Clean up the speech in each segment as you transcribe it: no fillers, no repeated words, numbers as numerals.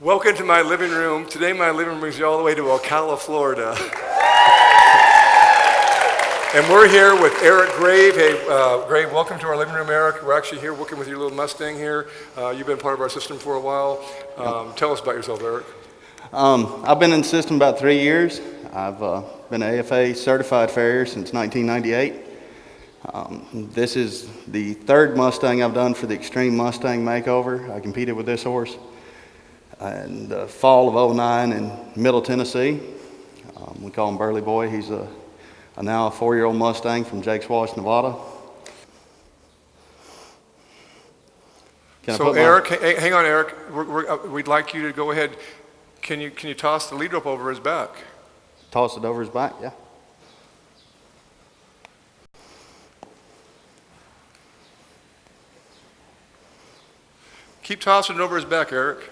Welcome to my living room. Today my living room brings you all the way to Ocala, Florida. And we're here with Eric Grave. Hey, Grave, welcome to our living room, Eric. We're actually here working with your little Mustang here. You've been part of our system for a while. Tell us about yourself, Eric. I've been in the system about 3 years. I've been an AFA certified farrier since 1998. This is the third Mustang I've done for the Extreme Mustang Makeover. I competed with this horse in the fall of '09 in Middle Tennessee. We call him Burley Boy. He's now a 4-year-old Mustang from Jakes Wash, Nevada. So Eric, hang on, Eric. We'd like you to go ahead. Can you toss the lead rope over his back? Toss it over his back, yeah. Keep tossing it over his back, Eric.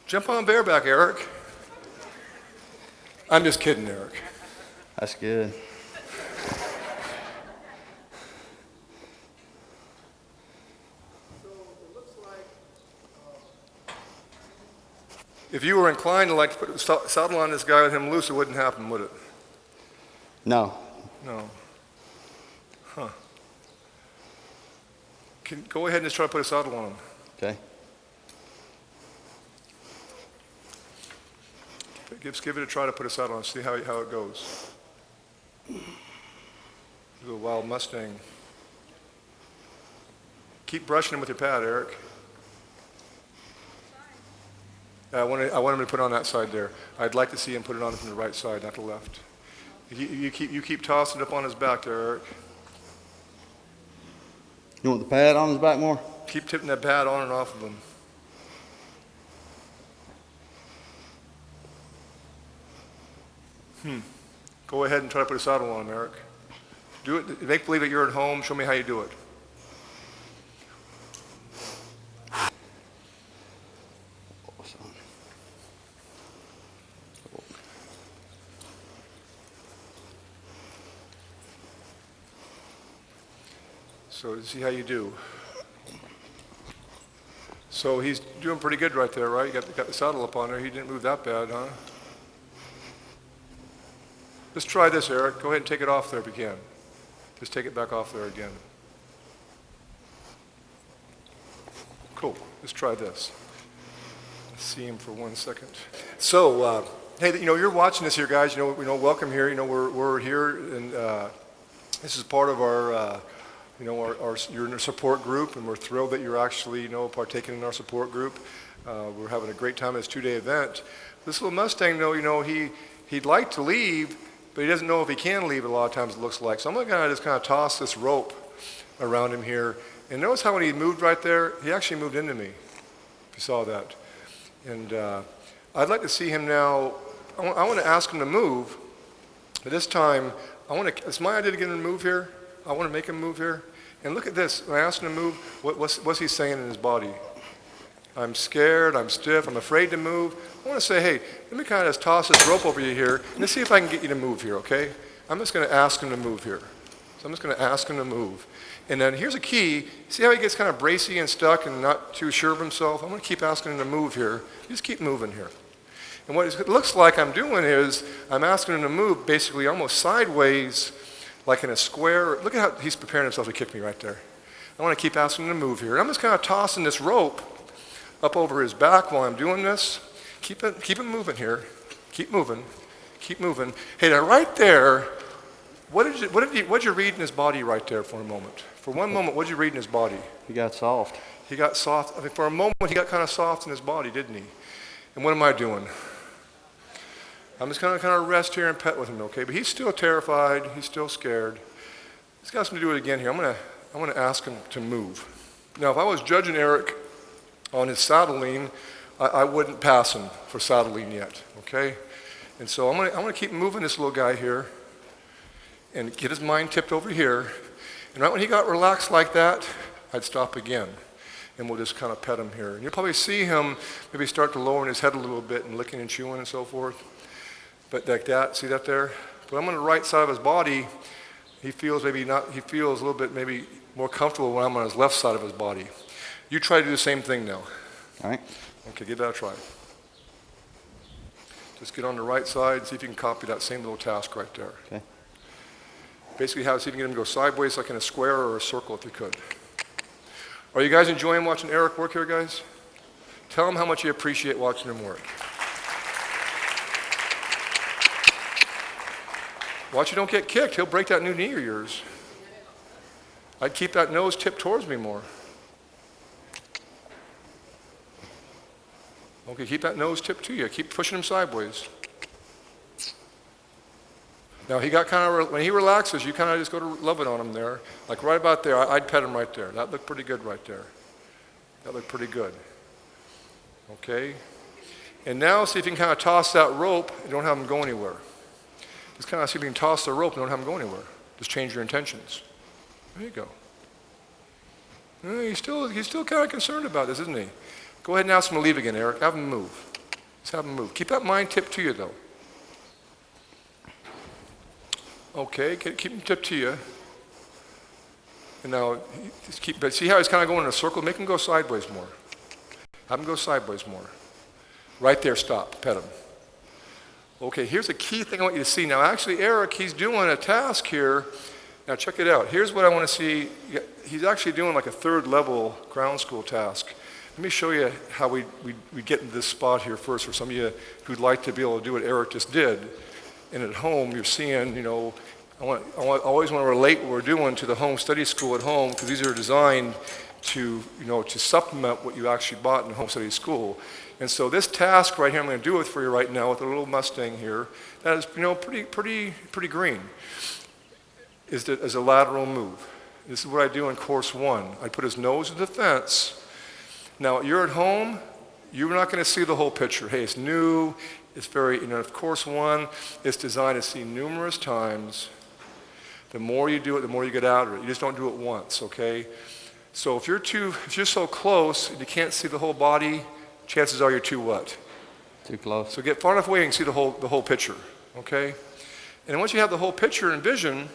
Jump on bareback, Eric. I'm just kidding, Eric. That's good. If you were inclined to like to put a saddle on this guy with him loose, it wouldn't happen, would it? No. No. Huh. Go ahead and just try to put a saddle on him. Okay. Give it a try to put a saddle on, see how it goes. The wild Mustang. Keep brushing him with your pad, Eric. I want him to put it on that side there. I'd like to see him put it on from the right side, not the left. You keep tossing it up on his back there, Eric. You want the pad on his back more? Keep tipping that pad on and off of him. Go ahead and try to put a saddle on him, Eric. Do it. Make believe that you're at home. Show me how you do it. So see how you do. So he's doing pretty good right there, right? You got the saddle up on there. He didn't move that bad, huh? Just try this, Eric. Go ahead and take it off there if you can. Just take it back off there again. Cool. Let's try this. Let's see him for 1 second. So, hey, you're watching this here, guys. Welcome here. We're here, and this is part of our, you're in a support group, and we're thrilled that you're actually, partaking in our support group. We're having a great time at this 2-day event. This little Mustang, though, he'd like to leave, but he doesn't know if he can leave a lot of times, it looks like. So I'm going to just kind of toss this rope around him here. And notice how when he moved right there, he actually moved into me, if you saw that. And I'd like to see him now. I want to ask him to move, but this time, it's my idea to get him to move here. I want to make him move here. And look at this. When I ask him to move, what's he saying in his body? I'm scared, I'm stiff, I'm afraid to move. I want to say, hey, let me kind of just toss this rope over you here, and let's see if I can get you to move here, okay? I'm just going to ask him to move here. So I'm just going to ask him to move. And then here's a key. See how he gets kind of bracy and stuck and not too sure of himself? I'm going to keep asking him to move here. Just keep moving here. And what it looks like I'm doing is I'm asking him to move basically almost sideways, like in a square. Look at how he's preparing himself to kick me right there. I want to keep asking him to move here. And I'm just kind of tossing this rope up over his back while I'm doing this. Keep it moving here. Keep moving. Keep moving. Hey, now right there, what did you read in his body right there for a moment? For one moment, what did you read in his body? He got soft. He got soft. I think for a moment, he got kind of soft in his body, didn't he? And what am I doing? I'm just going to kind of rest here and pet with him, okay? But he's still terrified. He's still scared. Let's ask him to do it again here. I'm going to ask him to move. Now, if I was judging Eric on his saddle lean, I wouldn't pass him for saddle lean yet, okay? And so I'm going to keep moving this little guy here and get his mind tipped over here. And right when he got relaxed like that, I'd stop again. And we'll just kind of pet him here. And you'll probably see him maybe start to lower his head a little bit and licking and chewing and so forth. But like that, see that there? But I'm on the right side of his body. He feels a little bit maybe more comfortable when I'm on his left side of his body. You try to do the same thing now. All right. Okay, give that a try. Just get on the right side, see if you can copy that same little task right there. Okay. Basically, see if you can get him to go sideways like in a square or a circle if you could. Are you guys enjoying watching Eric work here, guys? Tell him how much you appreciate watching him work. Watch you don't get kicked. He'll break that new knee of yours. I'd keep that nose tipped towards me more. Okay, keep that nose tipped to you. Keep pushing him sideways. Now he got when he relaxes, you kind of just go to love it on him there. Like right about there, I'd pet him right there. That looked pretty good right there. That looked pretty good. Okay? And now see if you can kind of toss that rope and don't have him go anywhere. Just kind of see if you can toss the rope and don't have him go anywhere. Just change your intentions. There you go. He's still kind of concerned about this, isn't he? Go ahead and ask him to leave again, Eric. Have him move. Just have him move. Keep that mind tipped to you, though. Okay, keep him tipped to you. And now, but see how he's kind of going in a circle? Make him go sideways more. Have him go sideways more. Right there, stop. Pet him. Okay, here's a key thing I want you to see. Now, actually, Eric, he's doing a task here. Now, check it out. Here's what I want to see. He's actually doing like a third level ground school task. Let me show you how we get into this spot here first for some of you who'd like to be able to do what Eric just did. And at home, you're seeing, I always want to relate what we're doing to the home study school at home because these are designed to supplement what you actually bought in the home study school. And so this task right here, I'm going to do it for you right now with a little Mustang here. That is, pretty green. Is a lateral move. This is what I do in course 1. I put his nose to the fence. Now, you're at home, you're not going to see the whole picture. Hey, it's new, it's very, course 1, it's designed to see numerous times. The more you do it, the more you get out of it. You just don't do it once, okay? So if you're so close and you can't see the whole body, chances are you're too what? Too close. So get far enough away and see the whole picture, okay? And once you have the whole picture and vision,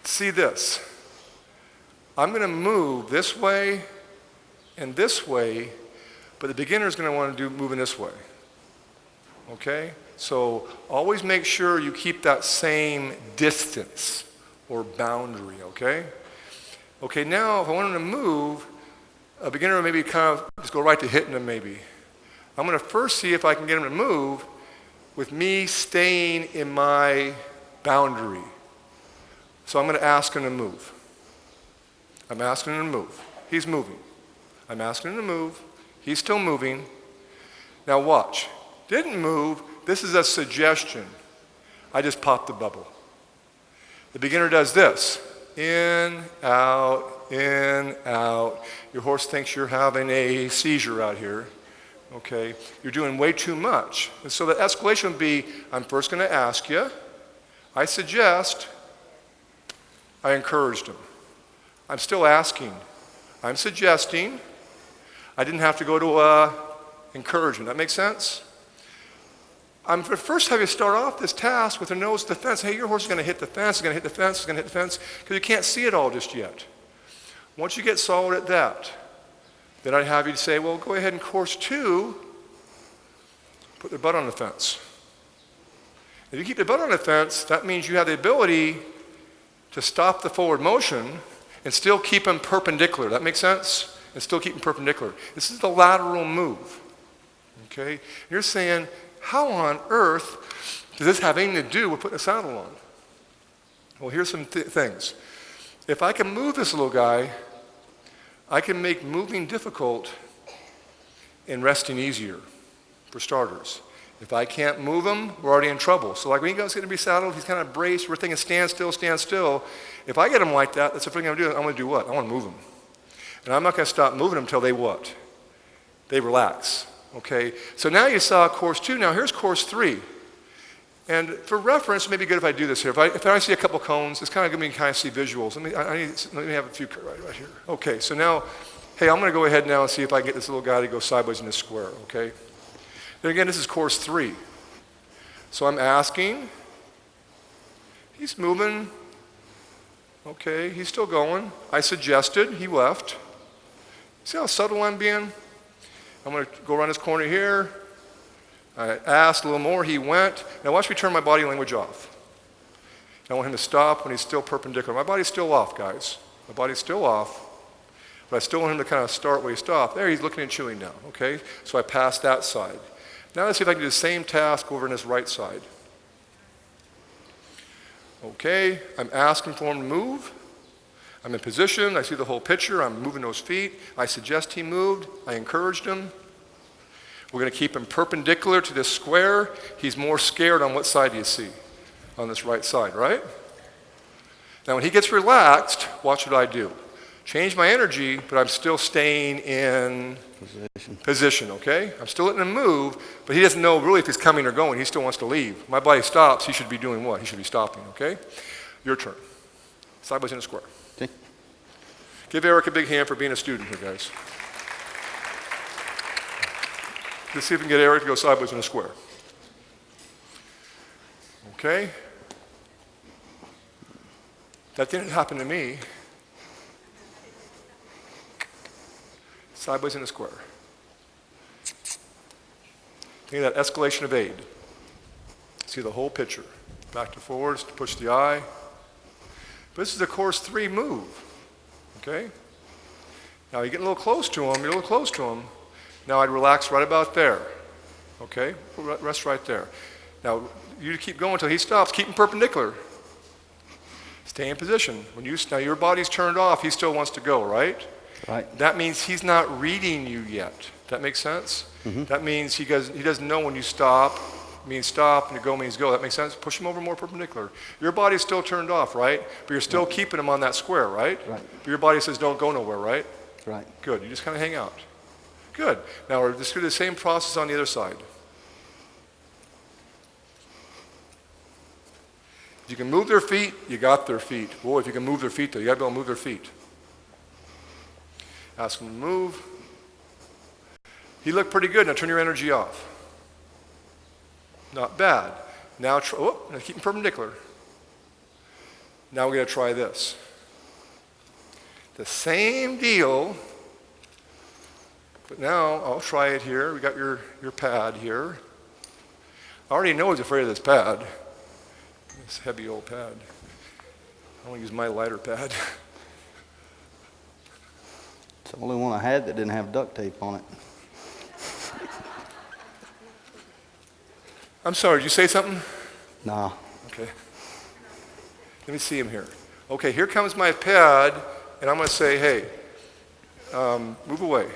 see this. I'm going to move this way and this way, but the beginner is going to want to move in this way. Okay? So always make sure you keep that same distance or boundary, okay? Okay, now if I want him to move, a beginner maybe kind of just go right to hitting him maybe. I'm going to first see if I can get him to move with me staying in my boundary. So I'm going to ask him to move. I'm asking him to move. He's moving. I'm asking him to move. He's still moving. Now watch. Didn't move. This is a suggestion. I just popped the bubble. The beginner does this. In, out, in, out. Your horse thinks you're having a seizure out here. Okay? You're doing way too much. And so the escalation would be, I'm first going to ask you. I suggest. I encouraged him. I'm still asking. I'm suggesting. I didn't have to go to encouragement. That makes sense? I'm first have you start off this task with a nose to the fence. Hey, your horse is going to hit the fence, it's going to hit the fence, it's going to hit the fence, because you can't see it all just yet. Once you get solid at that, then I'd have you say, well, go ahead in course 2, put their butt on the fence. If you keep the butt on the fence, that means you have the ability to stop the forward motion and still keep them perpendicular. That makes sense? And still keep them perpendicular. This is the lateral move. Okay? You're saying, how on earth does this have anything to do with putting a saddle on? Well, here's some things. If I can move this little guy, I can make moving difficult and resting easier, for starters. If I can't move him, we're already in trouble. So like when he goes to be saddled, he's kind of braced, we're thinking stand still, stand still. If I get him like that, that's the first thing I'm going to do. I'm going to do what? I want to move him. And I'm not going to stop moving them until they what? They relax. Okay? So now you saw course 2. Now here's course 3. And for reference, it may be good if I do this here. If I see a couple cones, it's kind of going to be kind of see visuals. Let me have a few right here. Okay, so now, hey, I'm going to go ahead now and see if I can get this little guy to go sideways in this square, okay? Then again, this is course 3. So I'm asking, He's moving. Okay, he's still going. I suggested, he left. See how subtle I'm being? I'm going to go around this corner here. I asked a little more, he went. Now watch me turn my body language off. I want him to stop when he's still perpendicular. My body's still off, guys. My body's still off. But I still want him to kind of start where he stopped. There, he's looking and chewing now, okay? So I passed that side. Now let's see if I can do the same task over on this right side. Okay, I'm asking for him to move. I'm in position, I see the whole picture, I'm moving those feet. I suggest he moved, I encouraged him. We're gonna keep him perpendicular to this square. He's more scared on what side do you see? On this right side, right? Now when he gets relaxed, watch what I do. Change my energy, but I'm still staying in position, okay? I'm still letting him move, but he doesn't know really if he's coming or going. He still wants to leave. My body stops, he should be doing what? He should be stopping, okay? Your turn. Sideways in a square. Okay. Give Eric a big hand for being a student here, guys. Let's see if we can get Eric to go sideways in a square. Okay? That didn't happen to me. Sideways in a square. Think of that escalation of aid. See the whole picture. Back to forwards to push the eye. But this is a course 3 move. Okay? Now you're getting a little close to him, you're a little close to him. Now I'd relax right about there. Okay? Rest right there. Now you keep going until he stops. Keep him perpendicular. Stay in position. Now your body's turned off, he still wants to go, right? Right. That means he's not reading you yet. That makes sense? Mm-hmm. That means he doesn't know when you stop means stop and to go means go. That makes sense? Push him over more perpendicular. Your body's still turned off, right? But you're still keeping him on that square, right? Right. But your body says don't go nowhere, right? Right. Good. You just kind of hang out. Good. Now we're just do the same process on the other side. If you can move their feet, you got their feet. Boy, if you can move their feet though, you got to be able to move their feet. Ask him to move. He looked pretty good. Now turn your energy off. Not bad. Now keep him perpendicular. Now we're going to try this. The same deal, but now I'll try it here. We got your pad here. I already know he's afraid of this pad. This heavy old pad. I want to use my lighter pad. It's the only one I had that didn't have duct tape on it. I'm sorry, did you say something? Nah. Okay. Let me see him here. Okay, here comes my pad, and I'm going to say, hey, move away.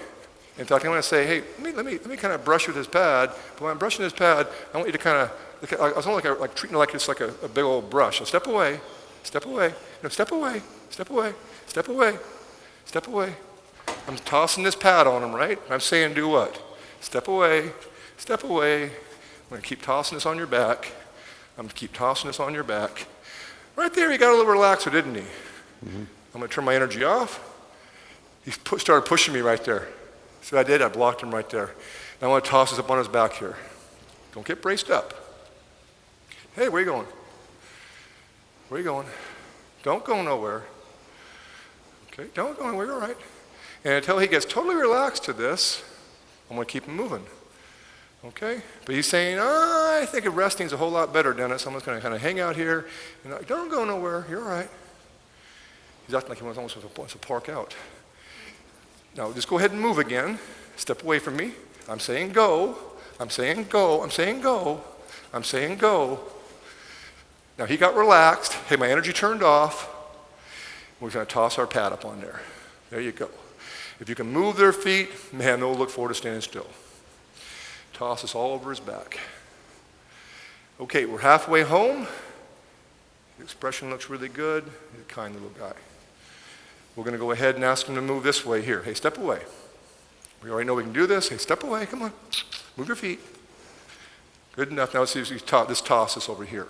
In fact, I'm going to say, hey, let me kind of brush with this pad. But when I'm brushing this pad, I want you to kind of, I was only like treating it like it's like a big old brush. So step away, step away, no, step away, step away, step away, step away. I'm tossing this pad on him, right? I'm saying do what? Step away, step away. I'm going to keep tossing this on your back. I'm going to keep tossing this on your back. Right there, he got a little relaxer, didn't he? Mm-hmm. I'm going to turn my energy off. He started pushing me right there. See what I did? I blocked him right there. Now I want to toss this up on his back here. Don't get braced up. Hey, where are you going? Where are you going? Don't go nowhere. Okay, don't go anywhere, you're all right. And until he gets totally relaxed to this, I'm going to keep him moving. Okay? But he's saying, I think resting's a whole lot better, Dennis. I'm just going to kind of hang out here. And don't go nowhere. You're all right. He's acting like he almost wants to park out. Now, just go ahead and move again. Step away from me. I'm saying go. I'm saying go. I'm saying go. I'm saying go. Now, he got relaxed. Hey, my energy turned off. We're going to toss our pad up on there. There you go. If you can move their feet, man, they'll look forward to standing still. Toss us all over his back. Okay, we're halfway home. The expression looks really good. He's a kind little guy. We're going to go ahead and ask him to move this way here. Hey, step away. We already know we can do this. Hey, step away. Come on. Move your feet. Good enough. Now let's see if this toss us over here.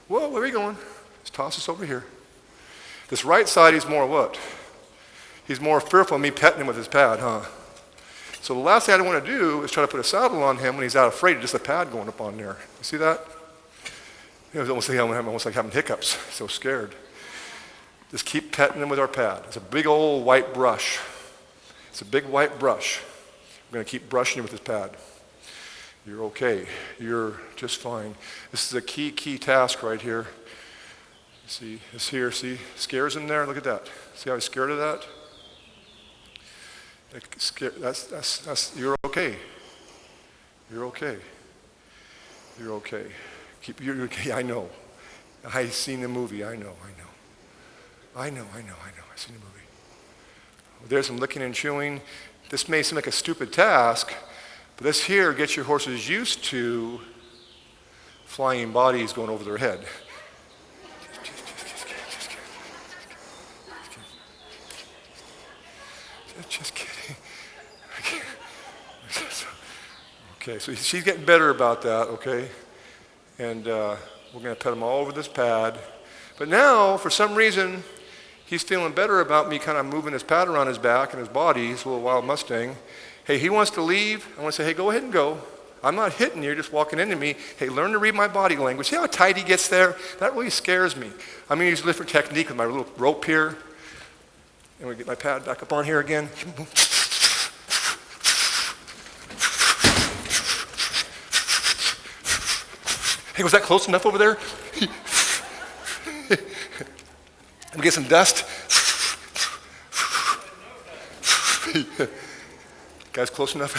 Whoa, where are we going? Let's toss us over here. This right side, he's more what? He's more fearful of me petting him with his pad, huh? So the last thing I don't want to do is try to put a saddle on him when he's out afraid of just a pad going up on there. You see that? It was almost like having hiccups, so scared. Just keep petting him with our pad. It's a big old white brush. It's a big white brush. We're going to keep brushing you with this pad. You're okay. You're just fine. This is a key task right here. See, it's here, see? Scares him there. Look at that. See how he's scared of that? You're okay. You're okay. You're okay. You're okay. I know. I've seen the movie. I know. I've seen the movie. There's some licking and chewing. This may seem like a stupid task, but this here gets your horses used to flying bodies going over their head. Just kidding. Okay, so she's getting better about that, okay? And we're going to pet him all over this pad. But now, for some reason, he's feeling better about me kind of moving his pad around his back and his body. He's a little wild Mustang. Hey, he wants to leave. I want to say, hey, go ahead and go. I'm not hitting you, you're just walking into me. Hey, learn to read my body language. See how tight he gets there? That really scares me. I'm going to use a different technique with my little rope here. And we get my pad back up on here again. Hey, was that close enough over there? We get some dust. Guys, close enough?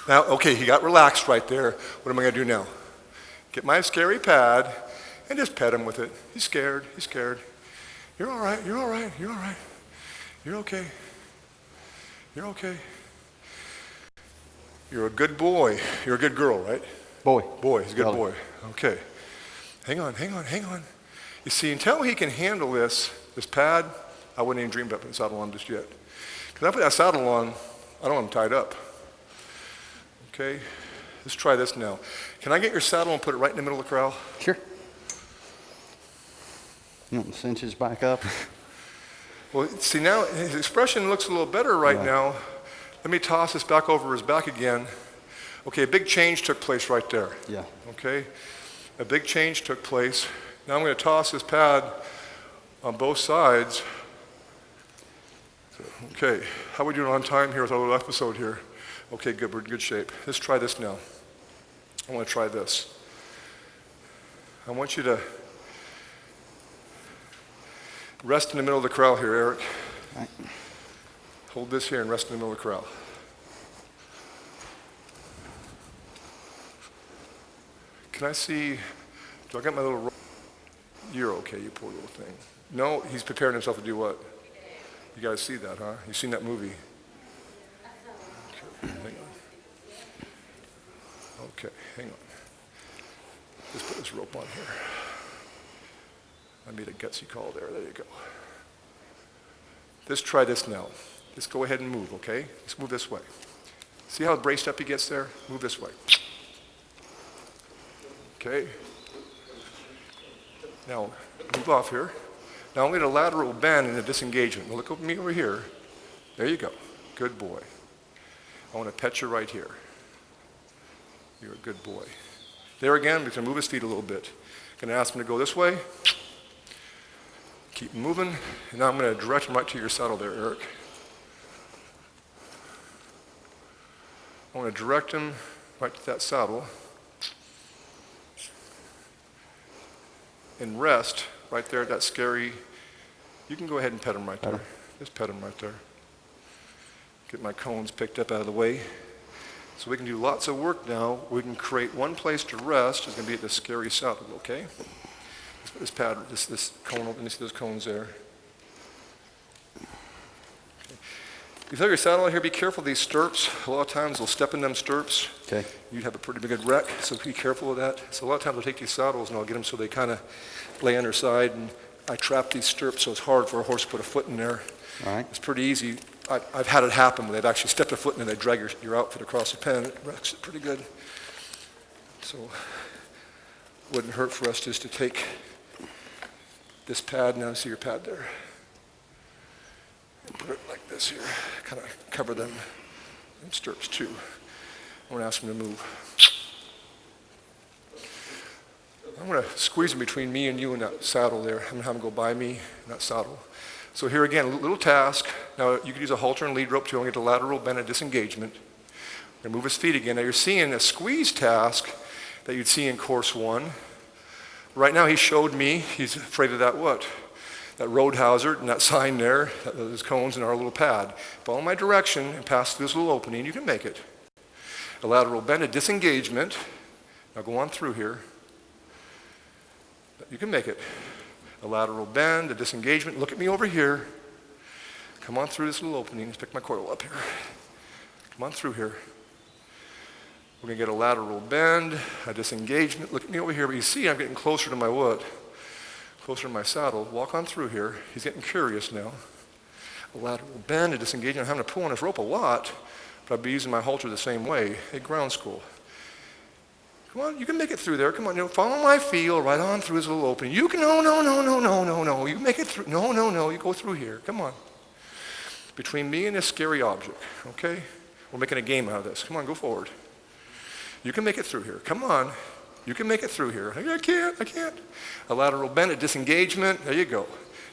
Now, okay, he got relaxed right there. What am I going to do now? Get my scary pad and just pet him with it. He's scared. You're all right. You're okay. You're okay. You're a good boy. You're a good girl, right? Boy, he's a good boy. Okay. Hang on. You see, until he can handle this pad, I wouldn't even dream about putting the saddle on just yet. Because I put that saddle on, I don't want him tied up. Okay? Let's try this now. Can I get your saddle and put it right in the middle of the corral? Sure. You want the cinches back up? Well, see now, his expression looks a little better right now. Let me toss this back over his back again. Okay, a big change took place right there. Yeah. Okay? A big change took place. Now I'm going to toss this pad on both sides. Okay, how are we doing on time here with our little episode here? Okay, good, we're in good shape. Let's try this now. I want to try this. I want you to rest in the middle of the corral here, Eric. All right. Hold this here and rest in the middle of the corral. Can I see, do I got my little rope? You're okay, you poor little thing. No, he's preparing himself to do what? You guys see that, huh? You've seen that movie. Okay, hang on. Let's put this rope on here. I made a gutsy call there. There you go. Let's try this now. Let's go ahead and move, okay? Let's move this way. See how braced up he gets there? Move this way. Okay. Now, move off here. Now I'm going to lateral bend in a disengagement. Now look at me over here. There you go. Good boy. I want to pet you right here. You're a good boy. There again, we're going to move his feet a little bit. Going to ask him to go this way. Keep moving. And now I'm going to direct him right to your saddle there, Eric. I want to direct him right to that saddle. And rest right there at that scary. You can go ahead and pet him right there. Just pet him right there. Get my cones picked up out of the way. So we can do lots of work now. We can create one place to rest. It's going to be at the scary saddle, okay? Let's put this pad, this cone, let me see those cones there. Okay. You throw your saddle out here, be careful of these stirrups. A lot of times they'll step in them stirrups. Okay. You'd have a pretty big wreck, so be careful of that. So a lot of times I'll take these saddles and I'll get them so they kind of lay on their side, and I trap these stirrups so it's hard for a horse to put a foot in there. All right. It's pretty easy. I've had it happen when they've actually stepped a foot in and they drag your outfit across the pen. It wrecks it pretty good. So it wouldn't hurt for us just to take this pad, now see your pad there, and put it like this here, kind of cover them in stirrups too. I want to ask them to move. I'm going to squeeze in between me and you and that saddle there. I'm going to have him go by me and that saddle. So here again, a little task. Now you could use a halter and lead rope too. I'm going to get the lateral bend and disengagement. I'm going to move his feet again. Now you're seeing a squeeze task that you'd see in course 1. Right now he showed me, he's afraid of that what? That road hazard and that sign there, those cones and our little pad. Follow my direction and pass through this little opening. You can make it. A lateral bend, a disengagement. Now go on through here. You can make it. A lateral bend, a disengagement. Look at me over here. Come on through this little opening. Let's pick my coil up here. Come on through here. We're going to get a lateral bend, a disengagement. Look at me over here. But you see I'm getting closer to my wood, closer to my saddle. Walk on through here. He's getting curious now. A lateral bend, a disengagement. I'm having to pull on this rope a lot, but I'll be using my halter the same way. Hey, ground school. Come on, you can make it through there. Come on, follow my feel right on through this little opening. You can, no. You make it through. No. You go through here. Come on. Between me and this scary object, okay? We're making a game out of this. Come on, go forward. You can make it through here. Come on. You can make it through here. I can't. A lateral bend, a disengagement. There you go.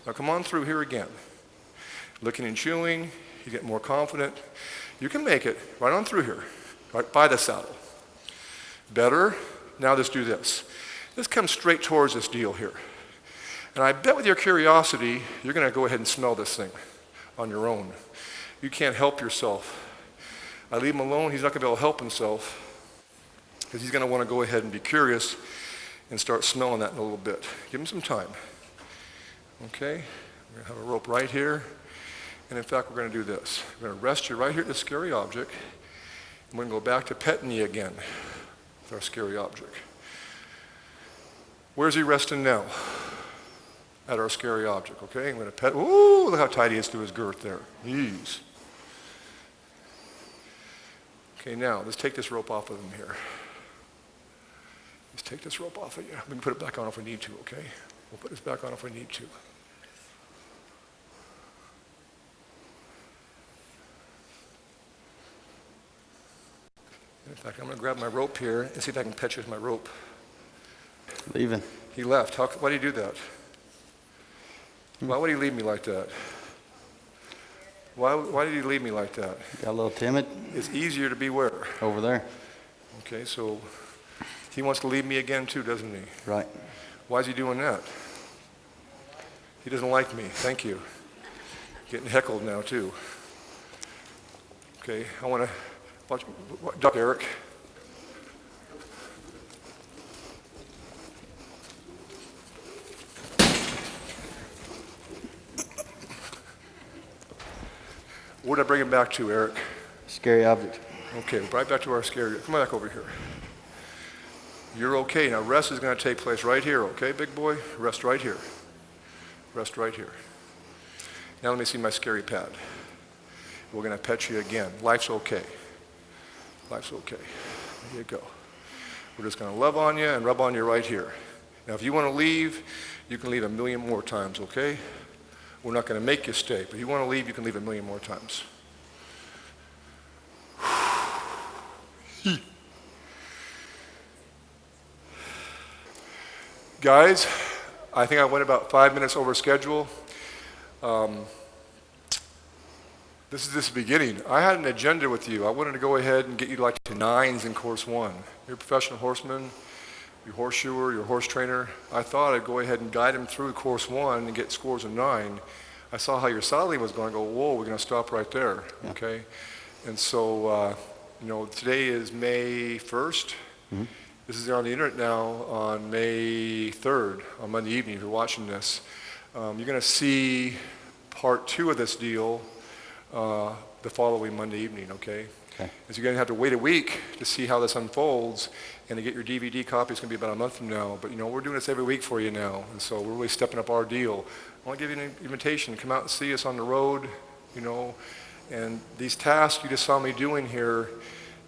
Now come on through here again. Looking and chewing. You get more confident. You can make it right on through here, right by the saddle. Better. Now let's do this. Let's come straight towards this deal here. And I bet with your curiosity, you're going to go ahead and smell this thing on your own. You can't help yourself. I leave him alone. He's not going to be able to help himself because he's going to want to go ahead and be curious and start smelling that in a little bit. Give him some time. Okay? We're going to have a rope right here. And in fact, we're going to do this. We're going to rest you right here at the scary object. And we're going to go back to petting you again. Our scary object. Where's he resting now? At our scary object, okay? I'm going to pet. Ooh, look how tight he is to his girth there. Jeez. Okay, now let's take this rope off of him here. Let's take this rope off of you. We can put it back on if we need to, okay? We'll put this back on if we need to. In fact, I'm going to grab my rope here and see if I can pet you with my rope. Leaving. He left. Why did he do that? Why would he leave me like that? Why did he leave me like that? Got a little timid. It's easier to be where? Over there. Okay, so he wants to leave me again too, doesn't he? Right. Why is he doing that? He doesn't like me. Thank you. Getting heckled now too. Okay, I want to duck, Eric. What did I bring him back to, Eric? Scary object. Okay, right back to our scary. Come back over here. You're okay. Now rest is going to take place right here, okay, big boy? Rest right here. Rest right here. Now let me see my scary pad. We're going to pet you again. Life's okay. Life's okay. There you go. We're just going to love on you and rub on you right here. Now if you want to leave, you can leave 1,000,000 more times, okay? We're not going to make you stay, but if you want to leave, you can leave 1,000,000 more times. Guys, I think I went about 5 minutes over schedule. This is the beginning. I had an agenda with you. I wanted to go ahead and get you like to 9s in course 1. You're a professional horseman, you're a horseshoer, you're a horse trainer. I thought I'd go ahead and guide him through course 1 and get scores of 9. I saw how your saddling was going. I go, whoa, we're going to stop right there, okay? And so, today is May 1st. Mm-hmm. This is on the internet now on May 3rd, on Monday evening, if you're watching this. You're going to see part 2 of this deal the following Monday evening, okay? Okay. And so you're going to have to wait a week to see how this unfolds, and to get your DVD copy, it's going to be about a month from now. But, we're doing this every week for you now, and so we're really stepping up our deal. I want to give you an invitation. Come out and see us on the road, and these tasks you just saw me doing here,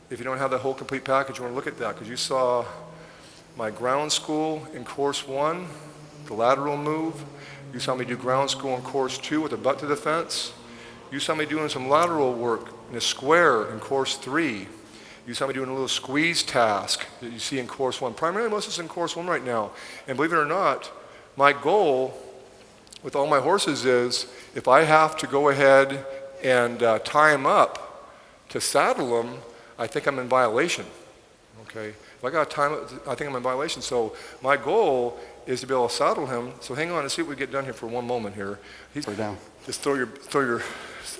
if you don't have the whole complete package, you want to look at that, because you saw my ground school in course 1, the lateral move. You saw me do ground school in course 2 with the butt to the fence. You saw me doing some lateral work in a square in course 3. You saw me doing a little squeeze task that you see in course 1. Primarily, most of it's in course 1 right now. And believe it or not, my goal with all my horses is if I have to go ahead and tie them up to saddle them, I think I'm in violation. Okay? If I got to time it, I think I'm in violation. So my goal is to be able to saddle him. So hang on and see what we get done here for one moment here. We're down. Just throw your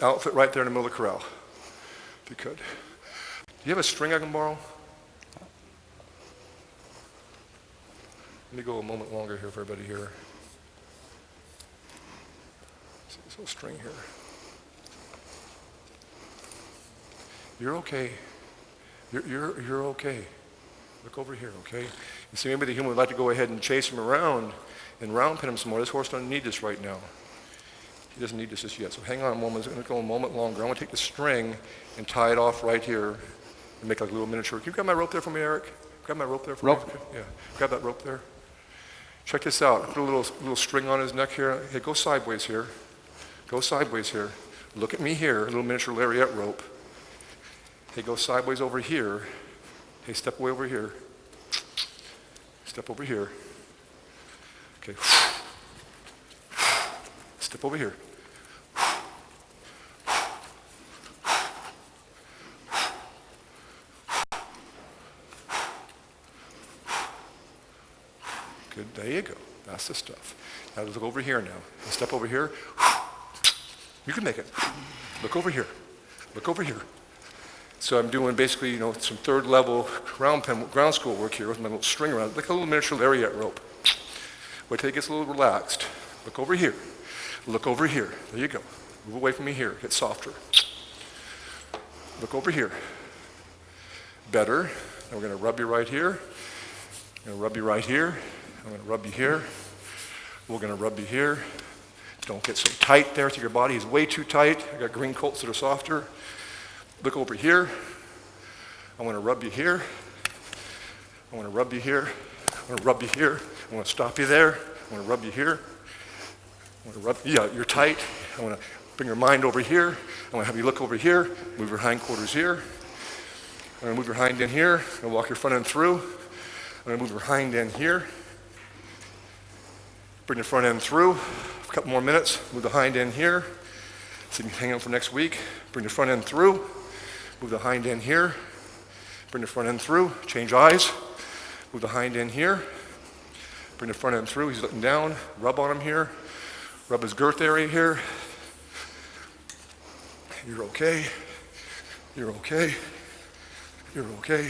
outfit right there in the middle of the corral, if you could. Do you have a string I can borrow? Let me go a moment longer here for everybody here. See this little string here. You're okay. You're okay. Look over here, okay? You see, maybe the human would like to go ahead and chase him around and round pin him some more. This horse doesn't need this right now. He doesn't need this just yet. So hang on a moment. It's going to go a moment longer. I want to take the string and tie it off right here and make like a little miniature. Can you grab my rope there for me, Eric? Grab my rope there for me. Yeah, grab that rope there. Check this out. Put a little string on his neck here. Hey, go sideways here. Go sideways here. Look at me here. A little miniature lariat rope. Hey, go sideways over here. Hey, step away over here. Step over here. Okay. Step over here. Good, there you go. That's the stuff. Now look over here now. Step over here. You can make it. Look over here. Look over here. So I'm doing basically, some third level ground school work here with my little string around it, like a little miniature lariat rope. Wait till it gets a little relaxed. Look over here. Look over here. There you go. Move away from me here. Get softer. Look over here. Better. Now we're going to rub you right here. I'm going to rub you right here. I'm going to rub you here. We're going to rub you here. Don't get so tight there. Your body is way too tight. I got green coats that are softer. Look over here. I want to rub you here. I want to rub you here. I want to rub you here. I want to stop you there. I want to rub you here. I want to rub, yeah, you're tight. I want to bring your mind over here. I want to have you look over here. Move your hindquarters here. I'm going to move your hind end here. I'm going to walk your front end through. I'm going to move your hind end here. Bring your front end through. A couple more minutes. Move the hind end here. So you can hang out for next week. Bring your front end through. Move the hind end here. Bring the front end through. Change eyes. Move the hind end here. Bring the front end through. He's looking down. Rub on him here. Rub his girth area here. You're okay. You're okay. You're okay.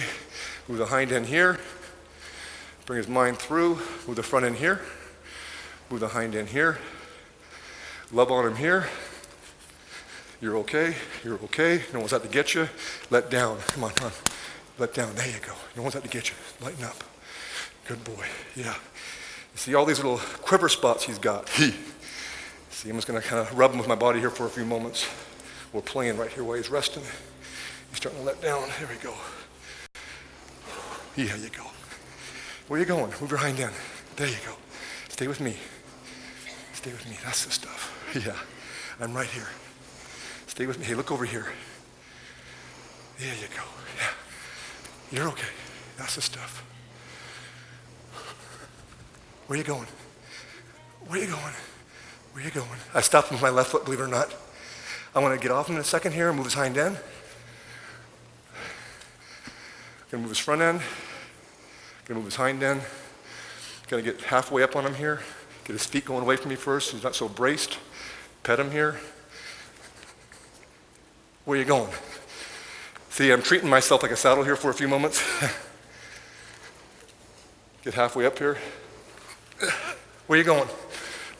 Move the hind end here. Bring his mind through. Move the front end here. Move the hind end here. Love on him here. You're okay. You're okay. No one's out to get you. Let down. Come on, come on. Let down. There you go. No one's out to get you. Lighten up. Good boy. Yeah. You see all these little quiver spots he's got. See, I'm just going to kind of rub him with my body here for a few moments. We're playing right here while he's resting. He's starting to let down. There we go. Yeah, you go. Where are you going? Move your hind end. There you go. Stay with me. Stay with me. That's the stuff. Yeah. I'm right here. Stay with me. Hey, look over here. There you go. Yeah. You're okay. That's the stuff. Where are you going? Where are you going? Where are you going? I stopped him with my left foot, believe it or not. I want to get off him in a second here and move his hind end. Gonna move his front end. Gonna move his hind end. Gonna get halfway up on him here. Get his feet going away from me first so he's not so braced. Pet him here. Where are you going? See, I'm treating myself like a saddle here for a few moments. Get halfway up here. Where are you going?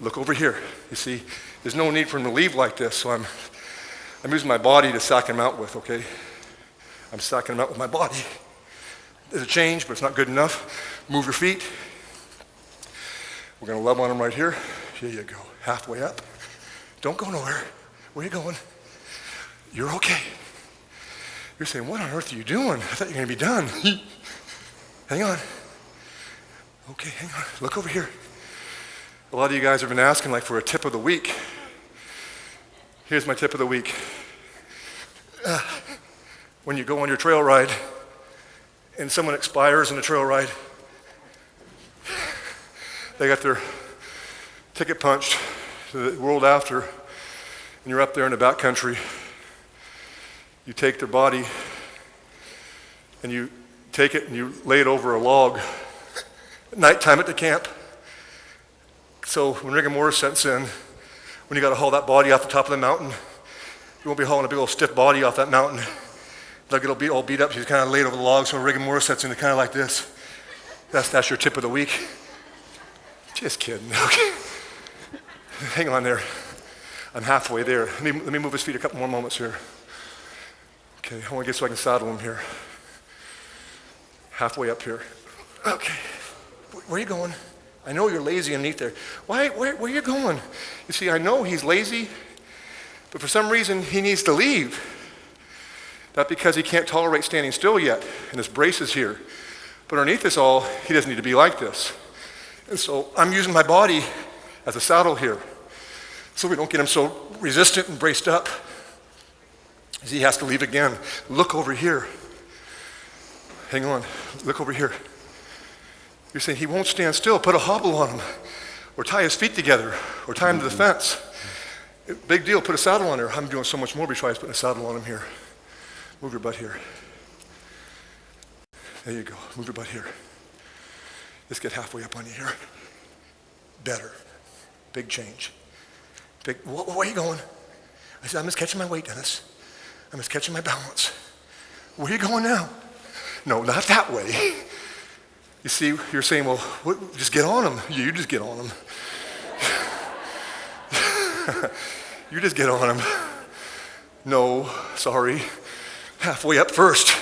Look over here. You see, there's no need for him to leave like this, so I'm using my body to sack him out with, okay? I'm sacking him out with my body. There's a change, but it's not good enough. Move your feet. We're gonna love on him right here. Here you go, halfway up. Don't go nowhere. Where are you going? You're okay. You're saying, what on earth are you doing? I thought you were gonna be done. Hang on. Okay, hang on, look over here. A lot of you guys have been asking like for a tip of the week. Here's my tip of the week. When you go on your trail ride, and someone expires in a trail ride. They got their ticket punched to the world after, and you're up there in the backcountry. You take their body, and you take it and you lay it over a log at nighttime at the camp. So when rigor mortis sets in, when you got to haul that body off the top of the mountain, you won't be hauling a big old stiff body off that mountain. Like it'll be all beat up, so you kind of lay it over the log, so when rigor mortis sets in, it's kind of like this. That's your tip of the week. Just kidding, okay. Hang on there. I'm halfway there. Let me move his feet a couple more moments here. Okay, I want to get so I can saddle him here. Halfway up here. Okay, where are you going? I know you're lazy underneath there. Where are you going? You see, I know he's lazy, but for some reason he needs to leave. Not because he can't tolerate standing still yet, and his brace is here. But underneath this all, he doesn't need to be like this. And so I'm using my body as a saddle here, so we don't get him so resistant and braced up. He has to leave again. Look over here. Hang on, look over here. You're saying he won't stand still. Put a hobble on him, or tie his feet together, or tie him to the fence. Big deal, put a saddle on there. I'm doing so much more besides putting a saddle on him here. Move your butt here. There you go, move your butt here. Let's get halfway up on you here. Better, big change. Where are you going? I said, I'm just catching my weight, Dennis. I'm just catching my balance. Where are you going now? No, not that way. You see, you're saying, well, just get on him. You just get on him. You just get on him. No, sorry. Halfway up first.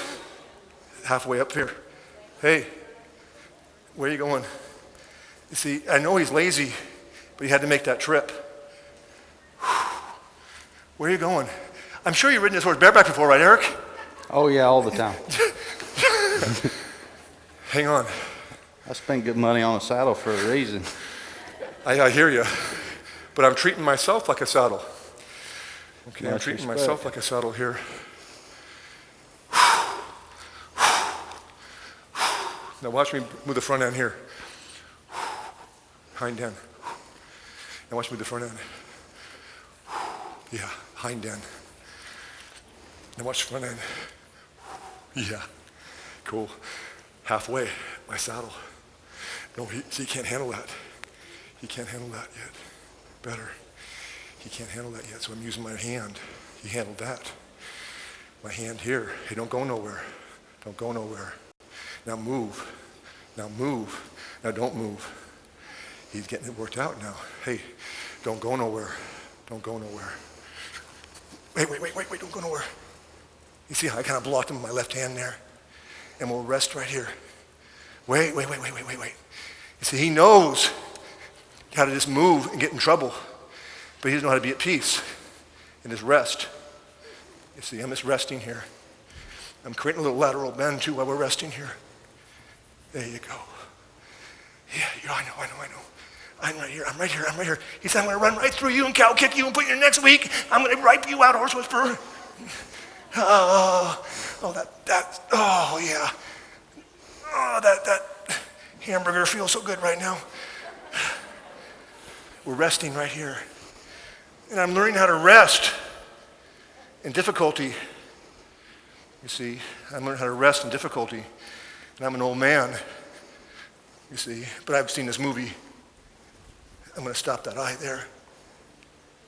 Halfway up here. Hey, where are you going? You see, I know he's lazy, but he had to make that trip. Where are you going? I'm sure you've ridden this horse bareback before, right, Eric? Oh yeah, all the time. Hang on. I spend good money on a saddle for a reason. I hear you, but I'm treating myself like a saddle. Okay, I'm Much treating respect. myself like a saddle here. Now watch me move the front end here. Hind end. Now watch me move the front end. Yeah, hind end. Now watch the front end. Yeah, cool. Halfway, my saddle. No, he can't handle that. He can't handle that yet. Better. He can't handle that yet, so I'm using my hand. He handled that. My hand here. Hey, don't go nowhere. Don't go nowhere. Now move. Now move. Now don't move. He's getting it worked out now. Hey, don't go nowhere. Don't go nowhere. Wait, don't go nowhere. You see how I kind of blocked him with my left hand there? And we'll rest right here. Wait. You see, he knows how to just move and get in trouble, but he doesn't know how to be at peace and just rest. You see, I'm just resting here. I'm creating a little lateral bend too while we're resting here. There you go. Yeah, I know. I'm right here. He said, I'm going to run right through you and cow kick you and put you in next week. I'm going to ripe you out, horse whisperer. Yeah. Oh, that hamburger feels so good right now. We're resting right here. And I'm learning how to rest in difficulty. You see, I'm learning how to rest in difficulty. And I'm an old man, you see, but I've seen this movie. I'm going to stop that eye there.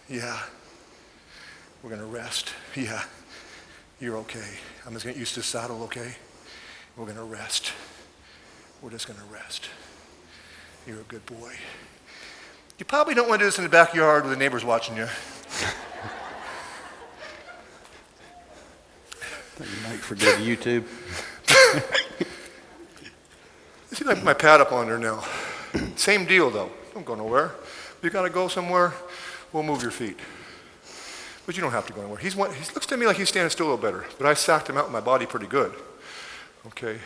Yeah. We're going to rest. Yeah. You're okay. I'm just going to get used to the saddle, okay? We're going to rest. We're just going to rest. You're a good boy. You probably don't want to do this in the backyard with the neighbors watching you. I think you might forget YouTube. See my pad up on there now. Same deal though. Don't go nowhere. If you got to go somewhere, we'll move your feet. But you don't have to go anywhere. He looks to me like he's standing still a little better, but I sacked him out with my body pretty good. Okay.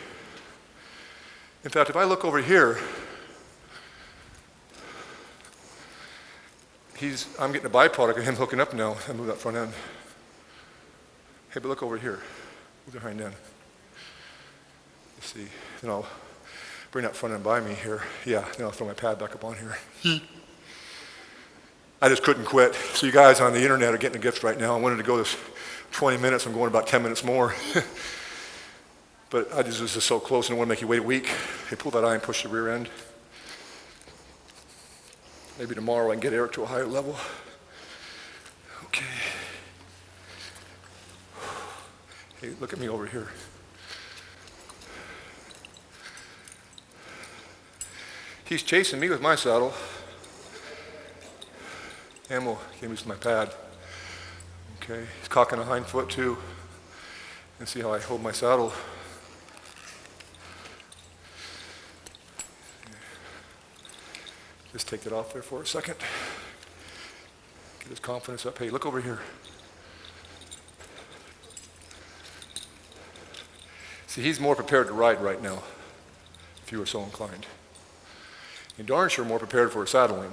In fact, if I look over here, I'm getting a byproduct of him hooking up now. I move that front end. Hey, but look over here. Move the hind end. You See, then I'll bring that front end by me here. Yeah, then I'll throw my pad back up on here. I just couldn't quit. So you guys on the internet are getting a gift right now. I wanted to go this 20 minutes. I'm going about 10 minutes more. But this is so close, and I want to make you wait a week. Hey, pull that eye and push the rear end. Maybe tomorrow I can get Eric to a higher level. Okay. Hey, look at me over here. He's chasing me with my saddle. And we'll use my pad. Okay, he's cocking a hind foot too. And see how I hold my saddle. Just take that off there for a second. Get his confidence up. Hey, look over here. See, he's more prepared to ride right now, if you were so inclined. And darn sure more prepared for a saddling.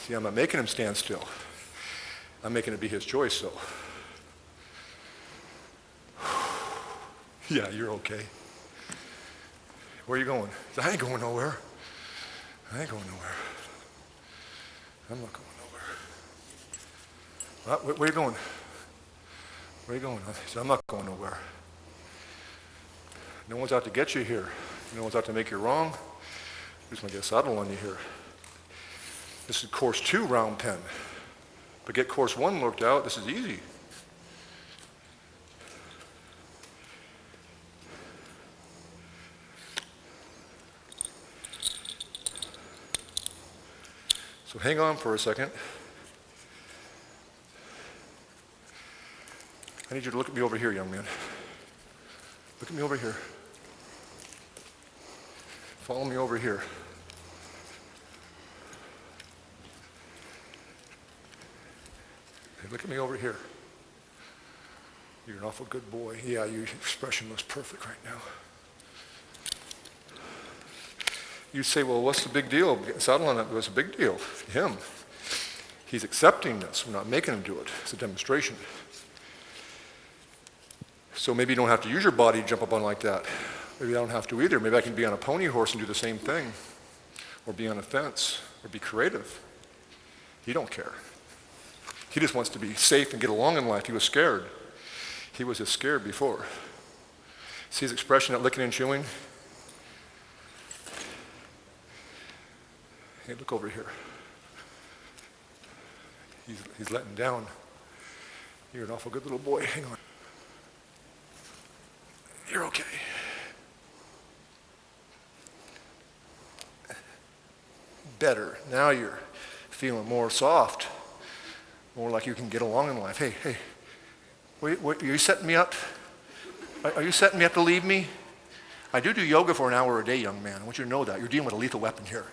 See, I'm not making him stand still. I'm making it be his choice, though. Yeah, you're okay. Where are you going? I ain't going nowhere. I ain't going nowhere. I'm not going nowhere. Where are you going? Where are you going? I said, I'm not going nowhere. No one's out to get you here. No one's out to make you wrong. We're just going to get a saddle on you here. This is course 2 round pen. But get course 1 worked out, this is easy. So hang on for a second. I need you to look at me over here, young man. Look at me over here. Follow me over here. Hey, look at me over here. You're an awful good boy. Yeah, your expression looks perfect right now. You say, well, what's the big deal? Getting saddled on it was a big deal to him. He's accepting this. We're not making him do it. It's a demonstration. So maybe you don't have to use your body to jump up on like that. Maybe I don't have to either. Maybe I can be on a pony horse and do the same thing. Or be on a fence. Or be creative. He don't care. He just wants to be safe and get along in life. He was scared. He was just scared before. See his expression at licking and chewing? Hey, look over here. He's letting down. You're an awful good little boy. Hang on. You're okay. Better. Now you're feeling more soft. More like you can get along in life. Hey. Wait, are you setting me up? Are you setting me up to leave me? I do yoga for an hour a day, young man. I want you to know that. You're dealing with a lethal weapon here.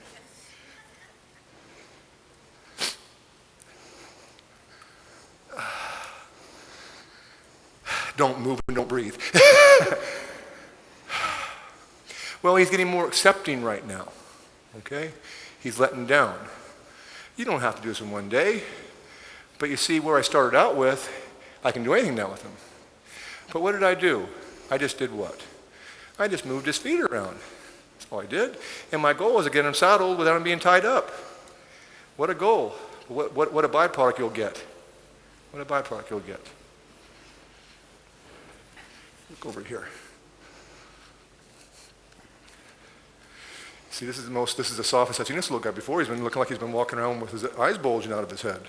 Don't move and don't breathe. Well, he's getting more accepting right now, okay? He's letting down. You don't have to do this in one day, but you see where I started out with, I can do anything now with him. But what did I do? I just did what? I just moved his feet around. That's all I did. And my goal was to get him saddled without him being tied up. What a goal. What a byproduct you'll get. What a byproduct you'll get. Look over here. See, this is the softest I've seen this little guy before. He's been looking like he's been walking around with his eyes bulging out of his head.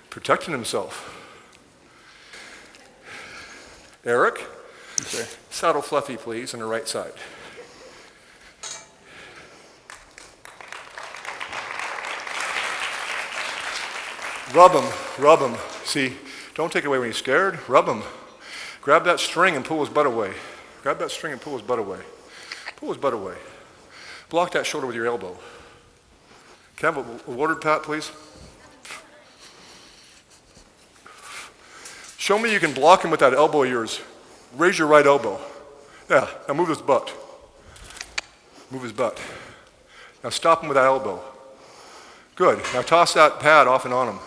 Protecting himself. Eric, okay. Saddle Fluffy, please, on the right side. Rub him. See, don't take it away when he's scared. Rub him. Grab that string and pull his butt away. Grab that string and pull his butt away. Pull his butt away. Block that shoulder with your elbow. Can I have a water pat, please? Show me you can block him with that elbow of yours. Raise your right elbow. Yeah, now move his butt. Move his butt. Now stop him with that elbow. Good. Now toss that pad off and on him.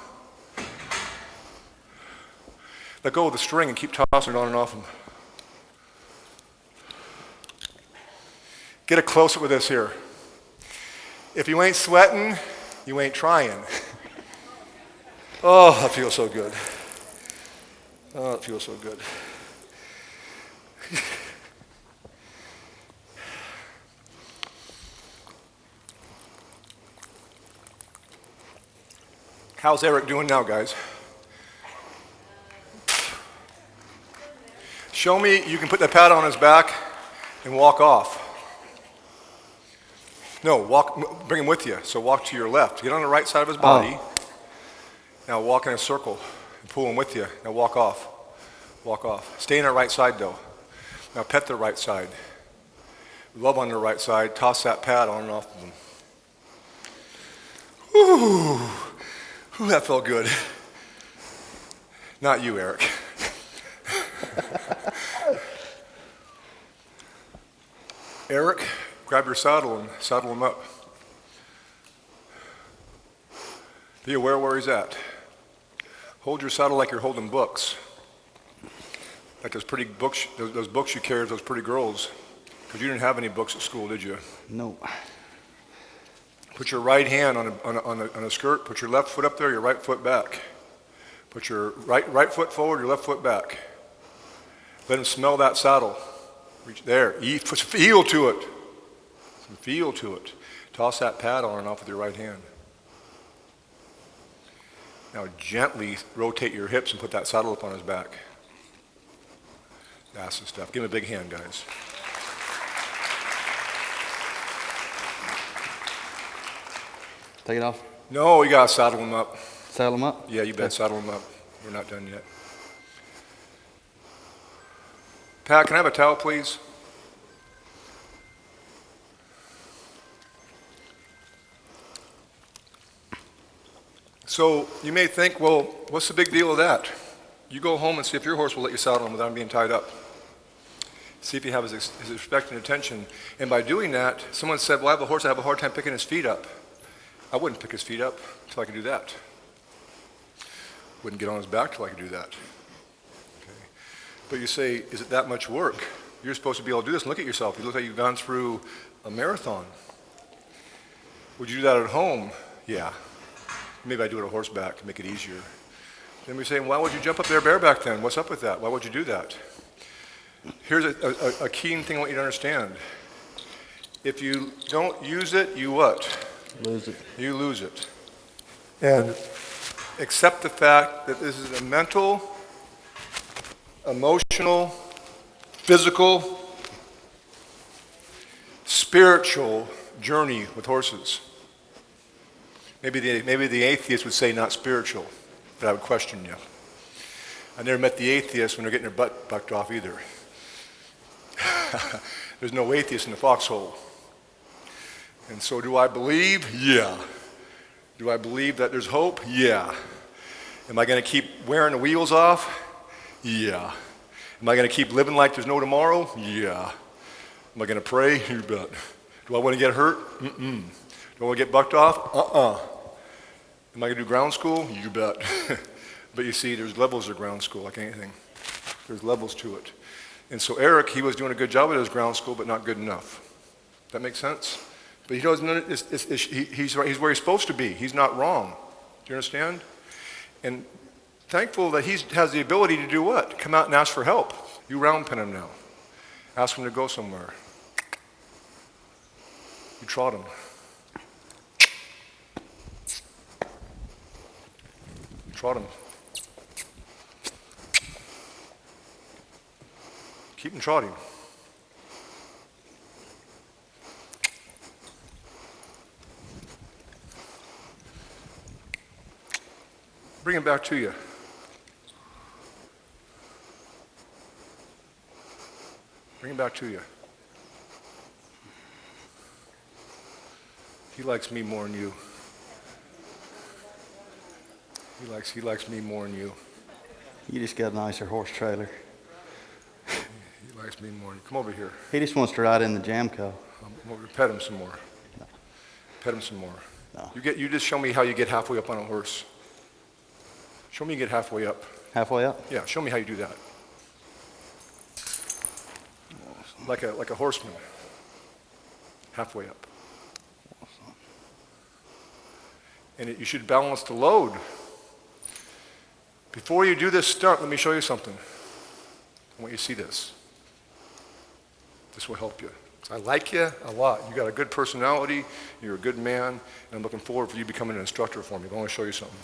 Let go of the string and keep tossing it on and off him. Get a close-up with this here. If you ain't sweating, you ain't trying. Oh, that feels so good. Oh, it feels so good. How's Eric doing now, guys? Show me you can put the pad on his back and walk off. No, bring him with you. So walk to your left. Get on the right side of his body. Oh. Now walk in a circle and pull him with you. Now walk off. Walk off. Stay in the right side though. Now pet the right side. Love on the right side. Toss that pad on and off of him. Ooh. Ooh, that felt good. Not you, Eric. Eric, grab your saddle and saddle him up. Be aware where he's at. Hold your saddle like you're holding books. Like those pretty books, those books you carry, those pretty girls. Because you didn't have any books at school, did you? No. Put your right hand on a skirt. Put your left foot up there, your right foot back. Put your right foot forward, your left foot back. Let him smell that saddle. Reach there. Put some feel to it. Some feel to it. Toss that pad on and off with your right hand. Now gently rotate your hips and put that saddle up on his back. That's the stuff. Give him a big hand, guys. Take it off? No, you gotta saddle him up. Saddle him up? Yeah, you bet. Saddle him up. We're not done yet. Pat, can I have a towel, please? So you may think, well, what's the big deal with that? You go home and see if your horse will let you saddle him without him being tied up. See if you have his respect and attention. And by doing that, someone said, well, I have a horse, I have a hard time picking his feet up. I wouldn't pick his feet up until I could do that. Wouldn't get on his back till I could do that. Okay. But you say, is it that much work? You're supposed to be able to do this and look at yourself. You look like you've gone through a marathon. Would you do that at home? Yeah. Maybe I do it on horseback to make it easier. Then we say, why would you jump up there bareback then? What's up with that? Why would you do that? Here's a key thing I want you to understand. If you don't use it, you what? Lose it. You lose it. And accept the fact that this is a mental, emotional, physical, spiritual journey with horses. Maybe the atheist would say not spiritual, but I would question you. I never met the atheist when they're getting their butt bucked off either. There's no atheist in the foxhole. And so do I believe? Yeah. Do I believe that there's hope? Yeah. Am I going to keep wearing the wheels off? Yeah. Am I going to keep living like there's no tomorrow? Yeah. Am I going to pray? You bet. Do I want to get hurt? Mm-mm. Do I want to get bucked off? Uh-uh. Am I going to do ground school? You bet. But you see, there's levels of ground school, like anything. There's levels to it. And so Eric, he was doing a good job at his ground school, but not good enough. That makes sense? But he doesn't. He's right. He's where he's supposed to be. He's not wrong. Do you understand? And thankful that he has the ability to do what? Come out and ask for help. You round pin him now. Ask him to go somewhere. You trot him. Trot him. Keep him trotting. Bring him back to you. Bring him back to you. He likes me more than you. He likes me more than you. You just got a nicer horse trailer. He likes me more than you. Come over here. He just wants to ride in the Jamco. Come over, pet him some more. No. Pet him some more. No. You just show me how you get halfway up on a horse. Show me you get halfway up. Halfway up. Yeah, show me how you do that. Like a horseman. Halfway up. And you should balance the load. Before you do this stunt, let me show you something. I want you to see this. This will help you. I like you a lot. You got a good personality. You're a good man. And I'm looking forward for you becoming an instructor for me. I want to show you something.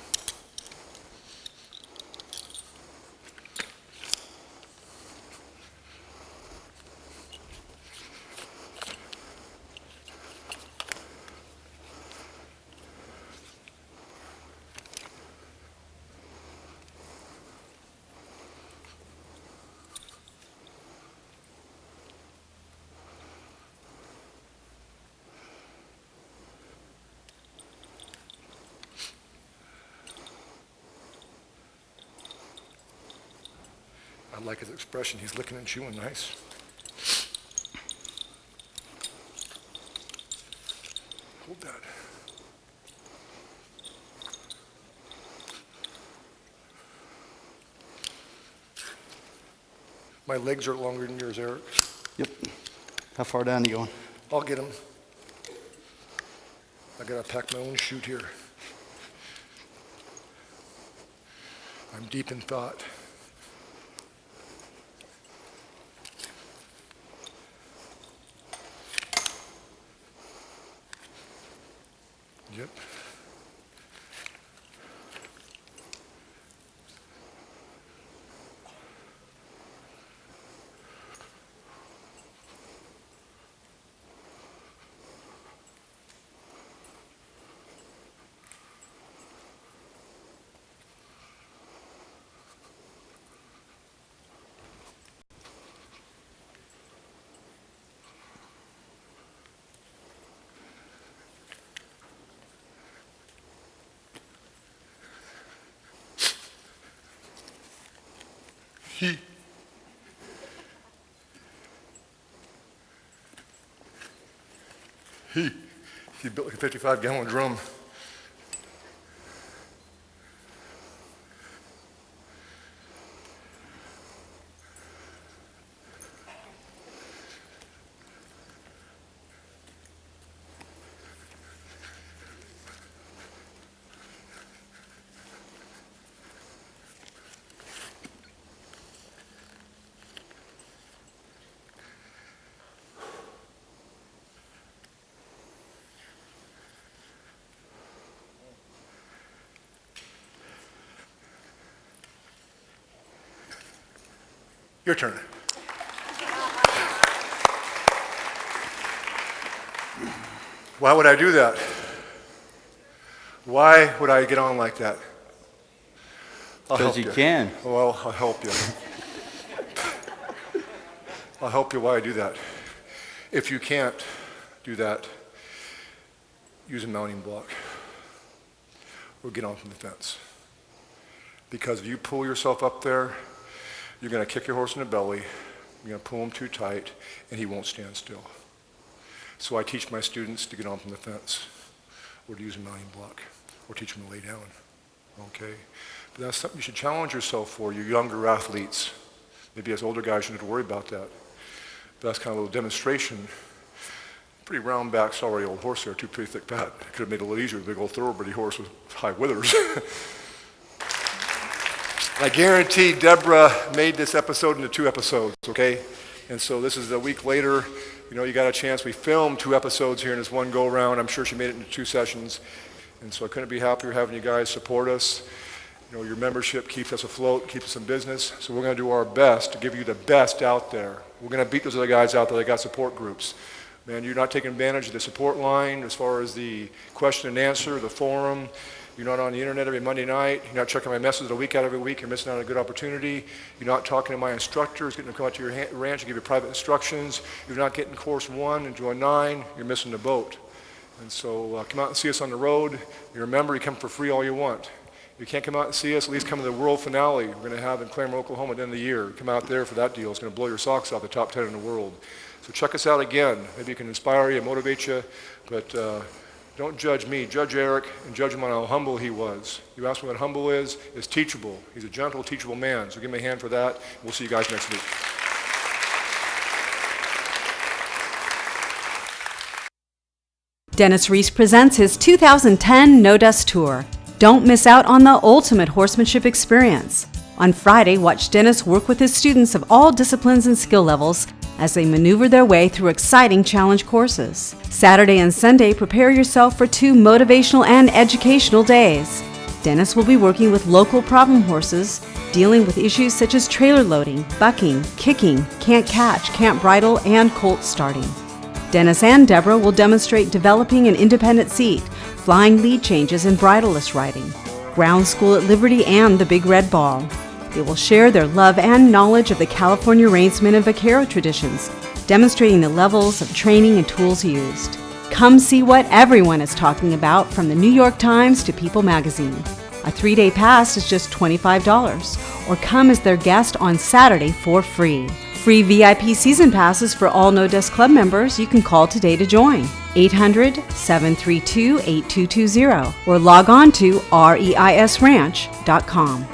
I like his expression. He's licking and chewing nice. Hold that. My legs are longer than yours, Eric. Yep. How far down you going? I'll get them. I gotta pack my own chute here. I'm deep in thought. Yep. He built like a 55-gallon drum. Your turn. Why would I do that? Why would I get on like that? Because you can. Well, I'll help you. I'll help you why I do that. If you can't do that, use a mounting block or get on from the fence. Because if you pull yourself up there, you're going to kick your horse in the belly, you're going to pull him too tight, and he won't stand still. So I teach my students to get on from the fence, or to use a mounting block, or teach them to lay down, okay? But that's something you should challenge yourself for, you younger athletes. Maybe as older guys, you don't have to worry about that. But that's kind of a little demonstration. Pretty round back, sorry old horse there, pretty thick fat. Could have made it a little easier, big old thoroughbred horse with high withers. I guarantee Deborah made this episode into 2 episodes, okay? And so this is a week later. You know, you got a chance. We filmed 2 episodes here in this one go-around. I'm sure she made it into 2 sessions. And so I couldn't be happier having you guys support us. You know, your membership keeps us afloat, keeps us in business. So we're going to do our best to give you the best out there. We're going to beat those other guys out there that got support groups. Man, you're not taking advantage of the support line as far as the question and answer, the forum. You're not on the internet every Monday night. You're not checking my messages a week out every week. You're missing out on a good opportunity. You're not talking to my instructors, getting them to come out to your ranch and give you private instructions. You're not getting course 1 and join 9. You're missing the boat. And so come out and see us on the road. You remember, you come for free all you want. If you can't come out and see us, at least come to the world finale we're going to have in Claremont, Oklahoma at the end of the year. Come out there for that deal. It's going to blow your socks off, the top 10 in the world. So check us out again. Maybe it can inspire you, motivate you, but Don't judge me, judge Eric, and judge him on how humble he was. You ask me what humble is teachable. He's a gentle, teachable man, so give me a hand for that. We'll see you guys next week. Dennis Reese presents his 2010 No Dust Tour. Don't miss out on the ultimate horsemanship experience. On Friday, watch Dennis work with his students of all disciplines and skill levels as they maneuver their way through exciting challenge courses. Saturday and Sunday, prepare yourself for 2 motivational and educational days. Dennis will be working with local problem horses, dealing with issues such as trailer loading, bucking, kicking, can't catch, can't bridle, and colt starting. Dennis and Deborah will demonstrate developing an independent seat, flying lead changes and bridleless riding, ground school at Liberty and the Big Red Ball. They will share their love and knowledge of the California Reinsman and Vaquero traditions, demonstrating the levels of training and tools used. Come see what everyone is talking about, from the New York Times to People magazine. A 3-day pass is just $25, or come as their guest on Saturday for free. Free VIP season passes for all No Dust Club members. You can call today to join. 800-732-8220 or log on to reisranch.com.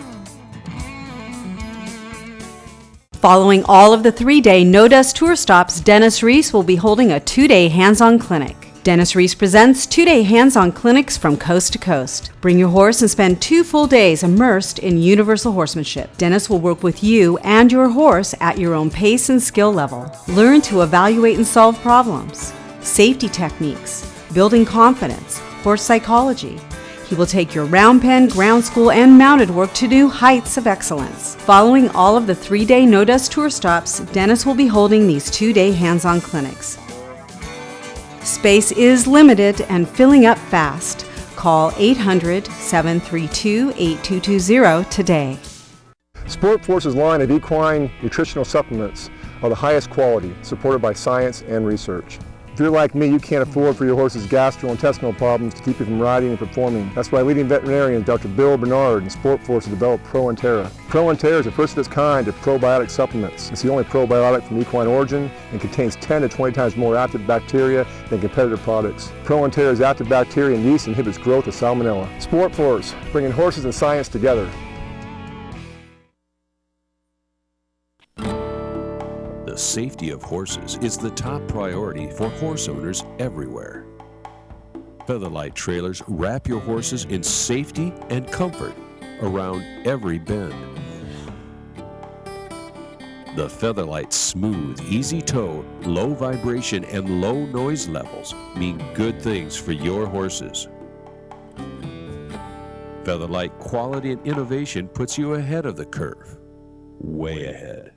Following all of the 3-day No Dust Tour stops, Dennis Reese will be holding a 2-day hands-on clinic. Dennis Reese presents 2-day hands-on clinics from coast to coast. Bring your horse and spend 2 full days immersed in universal horsemanship. Dennis will work with you and your horse at your own pace and skill level. Learn to evaluate and solve problems, safety techniques, building confidence, horse psychology. He will take your round pen, ground school, and mounted work to new heights of excellence. Following all of the 3-day No Dust Tour stops, Dennis will be holding these 2-day hands-on clinics. Space is limited and filling up fast. Call 800-732-8220 today. Sport Force's line of equine nutritional supplements are the highest quality, supported by science and research. If you're like me, you can't afford for your horse's gastrointestinal problems to keep you from riding and performing. That's why leading veterinarian Dr. Bill Bernard and Sport Force have developed ProEntera. ProEntera is the first of its kind of probiotic supplements. It's the only probiotic from equine origin and contains 10 to 20 times more active bacteria than competitor products. ProEntera's active bacteria and yeast inhibits growth of salmonella. Sport Force, bringing horses and science together. The safety of horses is the top priority for horse owners everywhere. Featherlight trailers wrap your horses in safety and comfort around every bend. The Featherlight's smooth, easy tow, low vibration, and low noise levels mean good things for your horses. Featherlight quality and innovation puts you ahead of the curve, way ahead.